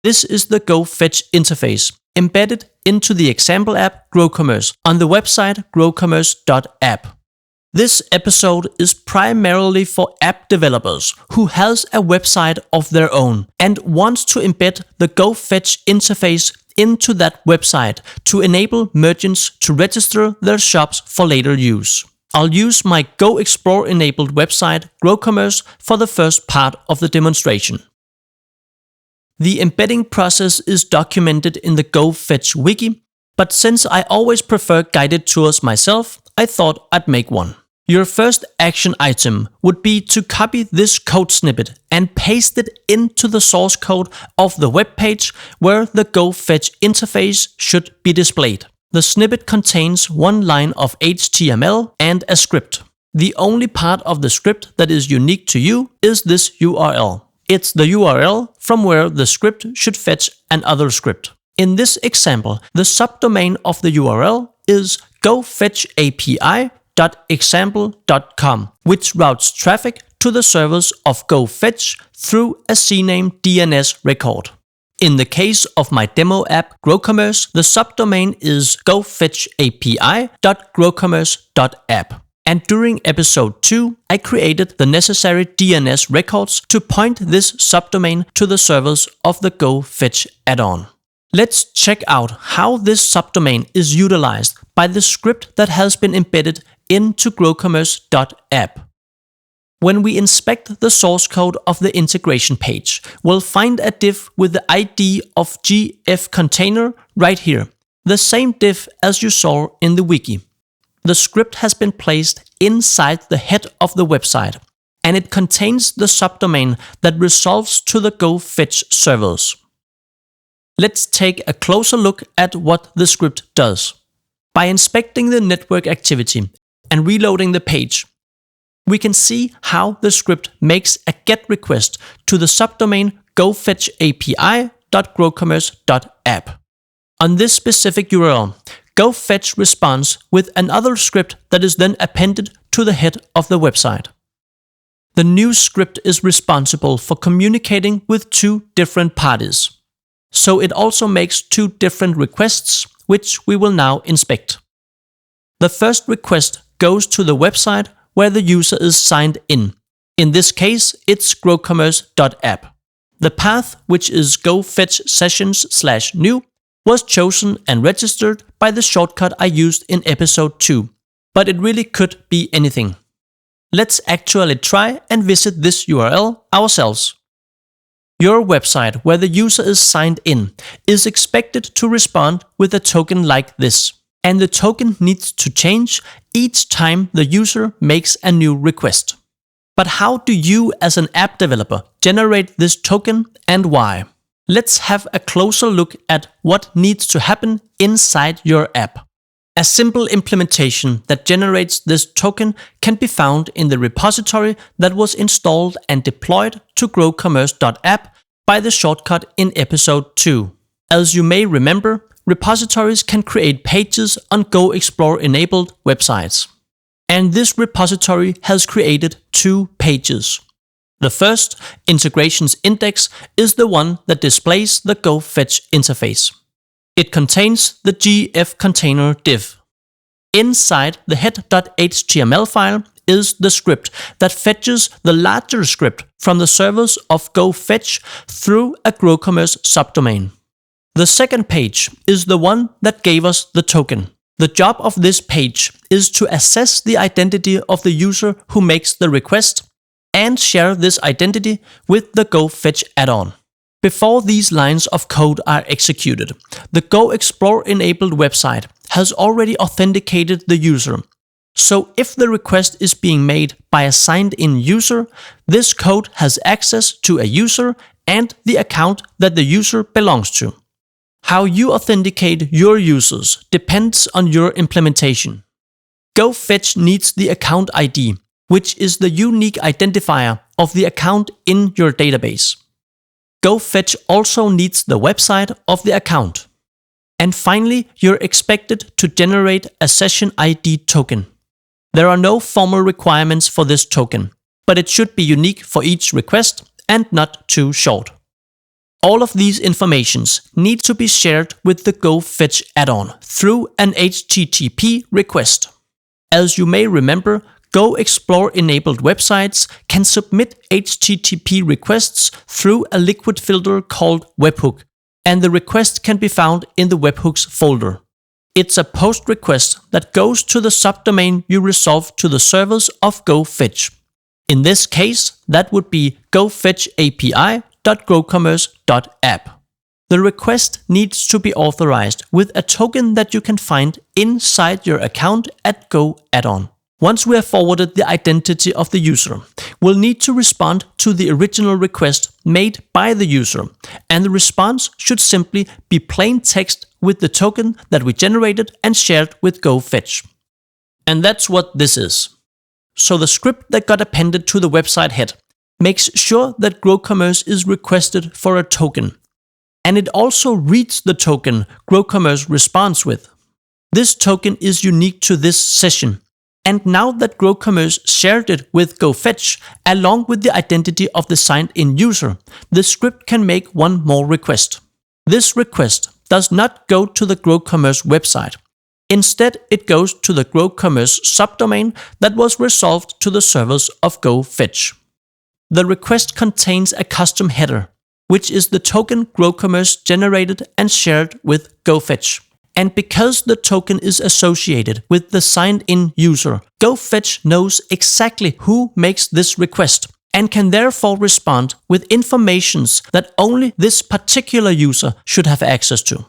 This is the Gofetch interface embedded into the example app GrowCommerce on the website growcommerce.app. This episode is primarily for app developers who has a website of their own and wants to embed the Gofetch interface into that website to enable merchants to register their shops for later use. I'll use my Go Explore enabled website GrowCommerce for the first part of the demonstration. The embedding process is documented in the Gofetch wiki, but since I always prefer guided tours myself, I thought I'd make one. Your first action item would be to copy this code snippet and paste it into the source code of the web page where the Gofetch interface should be displayed. The snippet contains one line of HTML and a script. The only part of the script that is unique to you is this URL. It's the URL from where the script should fetch another script. In this example, the subdomain of the URL is gofetchapi.example.com, which routes traffic to the servers of Gofetch through a CNAME DNS record. In the case of my demo app GrowCommerce, the subdomain is gofetchapi.growcommerce.app. And during episode 2, I created the necessary DNS records to point this subdomain to the servers of the Gofetch add-on. Let's check out how this subdomain is utilized by the script that has been embedded into growcommerce.app. When we inspect the source code of the integration page, we'll find a div with the ID of gfcontainer right here, the same div as you saw in the wiki. The script has been placed inside the head of the website, and it contains the subdomain that resolves to the Gofetch servers. Let's take a closer look at what the script does. By inspecting the network activity and reloading the page, we can see how the script makes a GET request to the subdomain gofetchapi.growcommerce.app. On this specific URL, Gofetch responds with another script that is then appended to the head of the website. The new script is responsible for communicating with two different parties, so it also makes two different requests, which we will now inspect. The first request goes to the website where the user is signed in. In this case, it's growcommerce.app. The path, which is Gofetch sessions/new, was chosen and registered by the shortcut I used in episode 2, but it really could be anything. Let's actually try and visit this URL ourselves. Your website where the user is signed in is expected to respond with a token like this, and the token needs to change each time the user makes a new request. But how do you as an app developer generate this token and why? Let's have a closer look at what needs to happen inside your app. A simple implementation that generates this token can be found in the repository that was installed and deployed to growcommerce.app by the shortcut in episode 2. As you may remember, repositories can create pages on Go Explore enabled websites. And this repository has created two pages. The first, integrations index, is the one that displays the Gofetch interface. It contains the gfcontainer div. Inside the head.html file is the script that fetches the larger script from the servers of Gofetch through a GrowCommerce subdomain. The second page is the one that gave us the token. The job of this page is to assess the identity of the user who makes the request and share this identity with the Gofetch add-on. Before these lines of code are executed, the Go Explore enabled website has already authenticated the user. So if the request is being made by a signed-in user, this code has access to a user and the account that the user belongs to. How you authenticate your users depends on your implementation. Gofetch needs the account ID, which is the unique identifier of the account in your database. Gofetch also needs the website of the account. And finally, you're expected to generate a session ID token. There are no formal requirements for this token, but it should be unique for each request and not too short. All of these informations need to be shared with the Gofetch add-on through an HTTP request. As you may remember, Go Explore-enabled websites can submit HTTP requests through a liquid filter called webhook, and the request can be found in the webhooks folder. It's a post request that goes to the subdomain you resolve to the servers of Gofetch. In this case, that would be gofetchapi.growcommerce.app. The request needs to be authorized with a token that you can find inside your account at Goaddon. Once we have forwarded the identity of the user, we'll need to respond to the original request made by the user, and the response should simply be plain text with the token that we generated and shared with Gofetch. And that's what this is. So the script that got appended to the website head makes sure that GrowCommerce is requested for a token. And it also reads the token GrowCommerce responds with. This token is unique to this session. And now that GrowCommerce shared it with Gofetch along with the identity of the signed-in user, the script can make one more request. This request does not go to the GrowCommerce website. Instead, it goes to the GrowCommerce subdomain that was resolved to the servers of Gofetch. The request contains a custom header, which is the token GrowCommerce generated and shared with Gofetch. And because the token is associated with the signed-in user, Gofetch knows exactly who makes this request and can therefore respond with informations that only this particular user should have access to.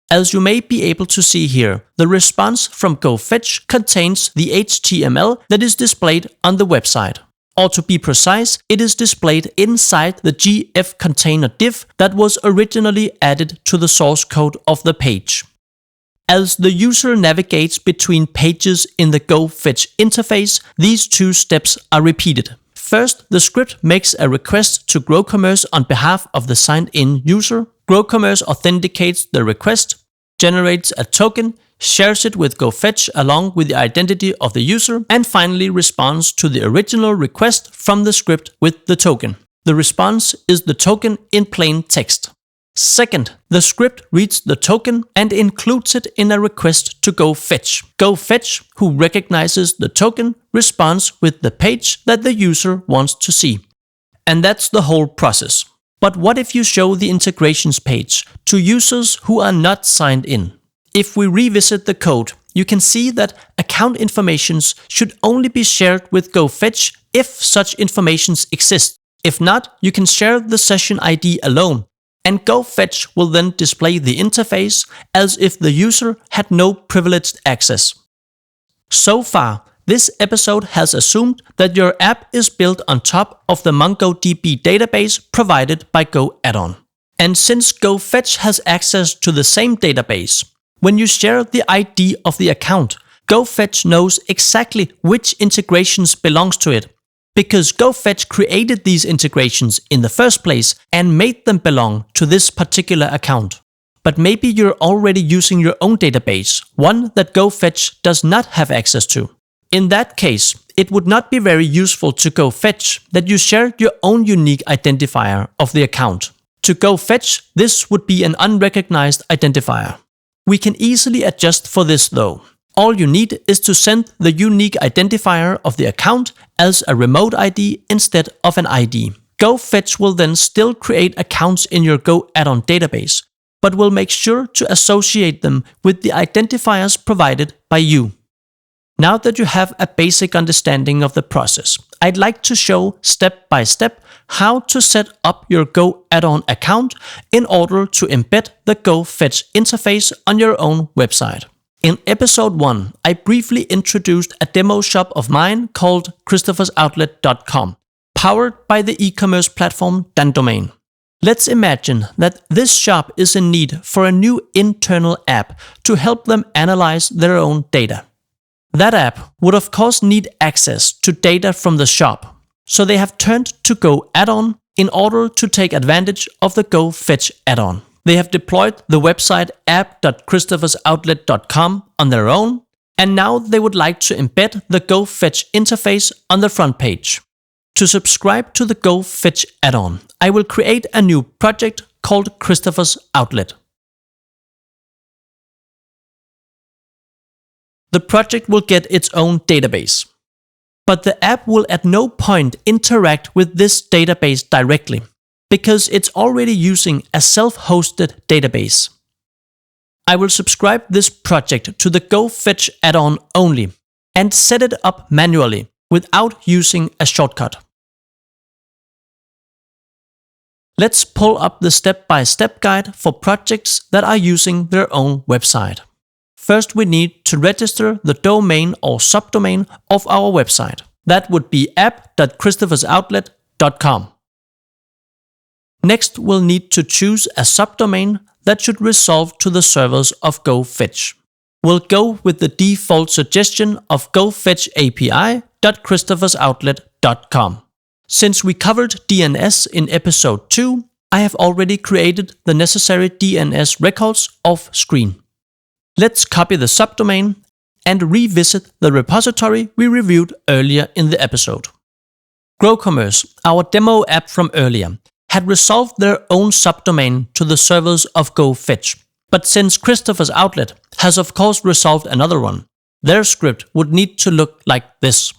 As you may be able to see here, the response from Gofetch contains the HTML that is displayed on the website. Or to be precise, it is displayed inside the GF container div that was originally added to the source code of the page. As the user navigates between pages in the Gofetch interface, these two steps are repeated. First, the script makes a request to GrowCommerce on behalf of the signed-in user. GrowCommerce authenticates the request, generates a token, shares it with Gofetch along with the identity of the user, and finally responds to the original request from the script with the token. The response is the token in plain text. Second, the script reads the token and includes it in a request to Gofetch. Gofetch, who recognizes the token, responds with the page that the user wants to see. And that's the whole process. But what if you show the integrations page to users who are not signed in? If we revisit the code, you can see that account informations should only be shared with Gofetch if such informations exist. If not, you can share the session ID alone. And Gofetch will then display the interface as if the user had no privileged access. So far, this episode has assumed that your app is built on top of the MongoDB database provided by Goaddon. And since Gofetch has access to the same database, when you share the ID of the account, Gofetch knows exactly which integrations belongs to it, because Gofetch created these integrations in the first place and made them belong to this particular account. But maybe you're already using your own database, one that Gofetch does not have access to. In that case, it would not be very useful to Gofetch that you shared your own unique identifier of the account. To Gofetch, this would be an unrecognized identifier. We can easily adjust for this though. All you need is to send the unique identifier of the account as a remote ID instead of an ID. Gofetch will then still create accounts in your Goaddon database, but will make sure to associate them with the identifiers provided by you. Now that you have a basic understanding of the process, I'd like to show step by step how to set up your Goaddon account in order to embed the Gofetch interface on your own website. In episode 1, I briefly introduced a demo shop of mine called christophersoutlet.com, powered by the e-commerce platform Dandomain. Let's imagine that this shop is in need for a new internal app to help them analyze their own data. That app would of course need access to data from the shop, so they have turned to Goaddon in order to take advantage of the Gofetch add-on. They have deployed the website app.christophersoutlet.com on their own, and now they would like to embed the Gofetch interface on the front page. To subscribe to the Gofetch add-on, I will create a new project called Christopher's Outlet. The project will get its own database, but the app will at no point interact with this database directly, because it's already using a self-hosted database. I will subscribe this project to the Gofetch add-on only and set it up manually without using a shortcut. Let's pull up the step-by-step guide for projects that are using their own website. First, we need to register the domain or subdomain of our website. That would be app.christophersoutlet.com. Next, we'll need to choose a subdomain that should resolve to the servers of Gofetch. We'll go with the default suggestion of gofetchapi.christophersoutlet.com. Since we covered DNS in episode 2, I have already created the necessary DNS records off screen. Let's copy the subdomain and revisit the repository we reviewed earlier in the episode. GrowCommerce, our demo app from earlier, had resolved their own subdomain to the servers of Gofetch. But since Christopher's Outlet has of course resolved another one, their script would need to look like this.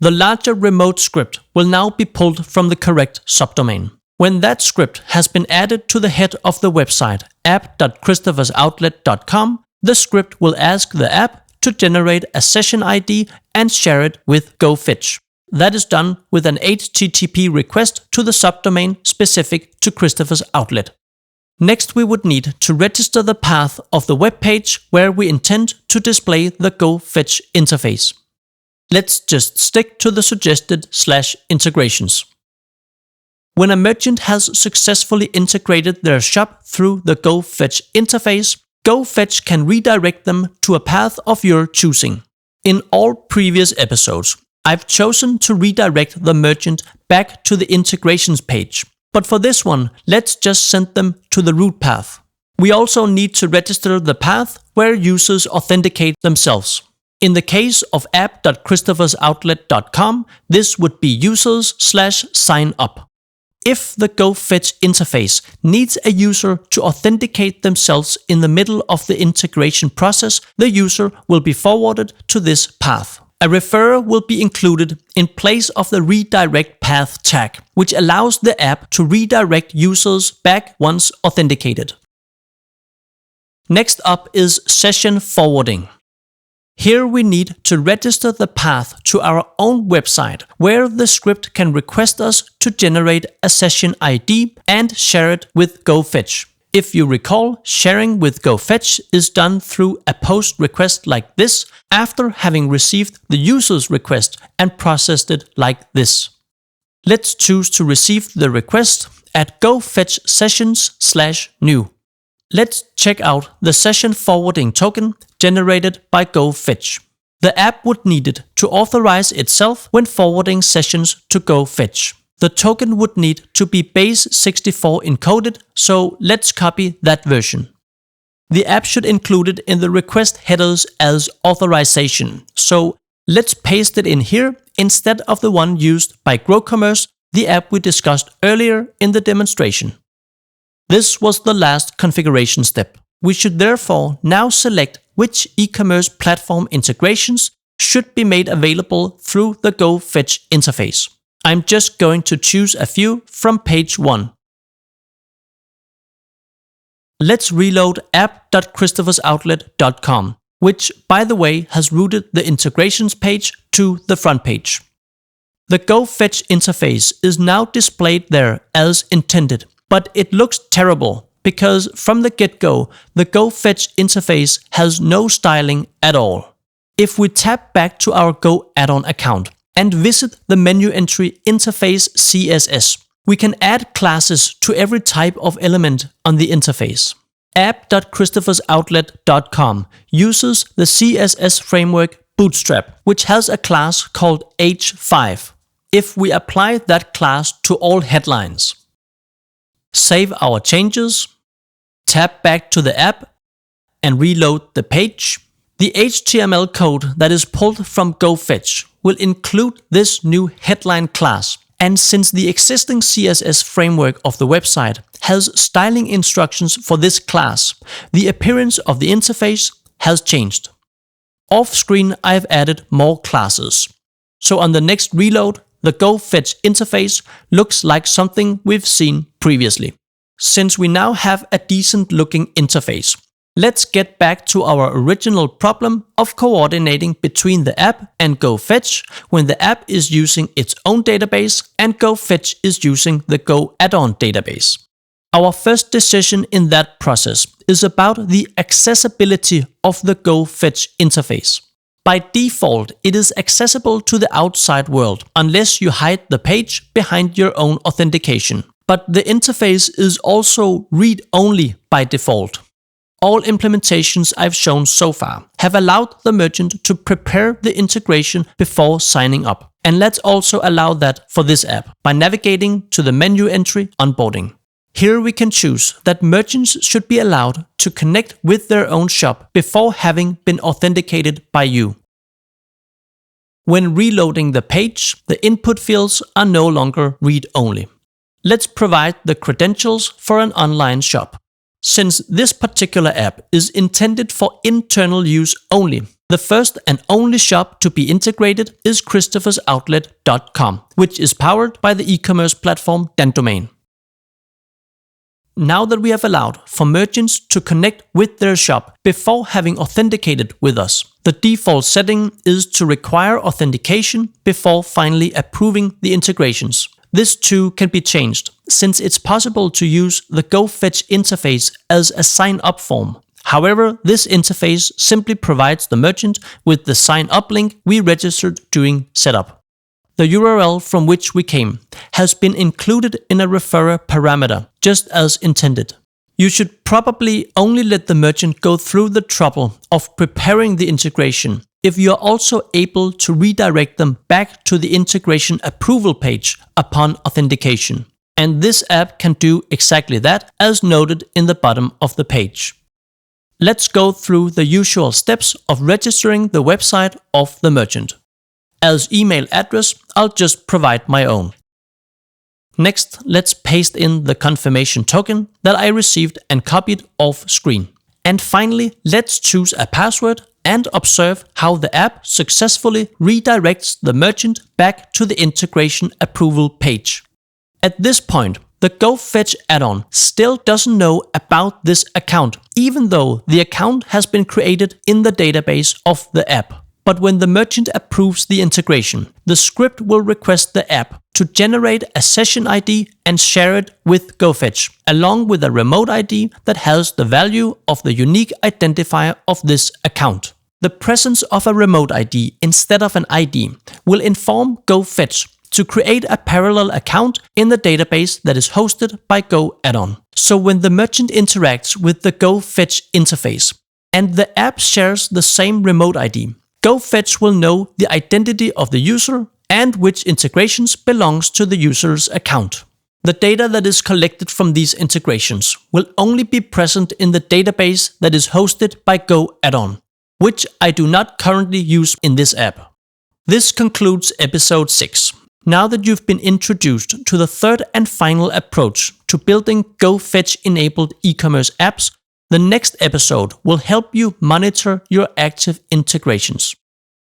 The larger remote script will now be pulled from the correct subdomain. When that script has been added to the head of the website app.christophersoutlet.com, the script will ask the app to generate a session ID and share it with Gofetch. That is done with an HTTP request to the subdomain specific to Christopher's Outlet. Next, we would need to register the path of the web page where we intend to display the Gofetch interface. Let's just stick to the suggested /integrations. When a merchant has successfully integrated their shop through the Gofetch interface, Gofetch can redirect them to a path of your choosing. In all previous episodes, I've chosen to redirect the merchant back to the integrations page. But for this one, let's just send them to the root path. We also need to register the path where users authenticate themselves. In the case of app.christophersoutlet.com, this would be users/sign-up. If the Gofetch interface needs a user to authenticate themselves in the middle of the integration process, the user will be forwarded to this path. A referrer will be included in place of the redirect path tag, which allows the app to redirect users back once authenticated. Next up is session forwarding. Here we need to register the path to our own website, where the script can request us to generate a session ID and share it with Gofetch. If you recall, sharing with Gofetch is done through a post request like this, after having received the user's request and processed it like this. Let's choose to receive the request at Gofetch sessions/new. Let's check out the session forwarding token generated by Gofetch. The app would need it to authorize itself when forwarding sessions to Gofetch. The token would need to be base 64 encoded, so let's copy that version. The app should include it in the request headers as authorization, so let's paste it in here instead of the one used by GrowCommerce, the app we discussed earlier in the demonstration. This was the last configuration step. We should therefore now select which e-commerce platform integrations should be made available through the Gofetch interface. I'm just going to choose a few from page 1. Let's reload app.christophersoutlet.com, which, by the way, has routed the integrations page to the front page. The Gofetch interface is now displayed there as intended, but it looks terrible because from the get-go, the Gofetch interface has no styling at all. If we tap back to our Goaddon account and visit the menu entry Interface CSS, we can add classes to every type of element on the interface. App.christophersoutlet.com uses the CSS framework Bootstrap, which has a class called H5. If we apply that class to all headlines, save our changes, tap back to the app, and reload the page, the HTML code that is pulled from Gofetch will include this new headline class And since the existing CSS framework of the website has styling instructions for this class, the appearance of the interface has changed. Off-screen, I've added more classes. So on the next reload, the Gofetch interface looks like something we've seen previously. Since we now have a decent looking interface, let's get back to our original problem of coordinating between the app and Gofetch when the app is using its own database and Gofetch is using the Goaddon database. Our first decision in that process is about the accessibility of the Gofetch interface. By default, it is accessible to the outside world unless you hide the page behind your own authentication. But the interface is also read-only by default. All implementations I've shown so far have allowed the merchant to prepare the integration before signing up. And let's also allow that for this app by navigating to the menu entry Onboarding. Here we can choose that merchants should be allowed to connect with their own shop before having been authenticated by you. When reloading the page, the input fields are no longer read-only. Let's provide the credentials for an online shop. Since this particular app is intended for internal use only, the first and only shop to be integrated is christophersoutlet.com, which is powered by the e-commerce platform Dandomain. Now that we have allowed for merchants to connect with their shop before having authenticated with us, the default setting is to require authentication before finally approving the integrations. This too can be changed, since it's possible to use the Gofetch interface as a sign-up form. However, this interface simply provides the merchant with the sign-up link we registered during setup. The URL from which we came has been included in a referrer parameter, just as intended. You should probably only let the merchant go through the trouble of preparing the integration if you are also able to redirect them back to the integration approval page upon authentication. And this app can do exactly that, as noted in the bottom of the page. Let's go through the usual steps of registering the website of the merchant. As email address, I'll just provide my own. Next, let's paste in the confirmation token that I received and copied off screen. And finally, let's choose a password and observe how the app successfully redirects the merchant back to the integration approval page. At this point, the Gofetch add-on still doesn't know about this account, even though the account has been created in the database of the app. But when the merchant approves the integration, the script will request the app to generate a session ID and share it with Gofetch, along with a remote ID that has the value of the unique identifier of this account. The presence of a remote ID instead of an ID will inform Gofetch to create a parallel account in the database that is hosted by Goaddon. So when the merchant interacts with the Gofetch interface and the app shares the same remote ID, Gofetch will know the identity of the user and which integrations belongs to the user's account. The data that is collected from these integrations will only be present in the database that is hosted by Goaddon, which I do not currently use in this app. This concludes episode 6. Now that you've been introduced to the third and final approach to building Gofetch-enabled e-commerce apps, the next episode will help you monitor your active integrations.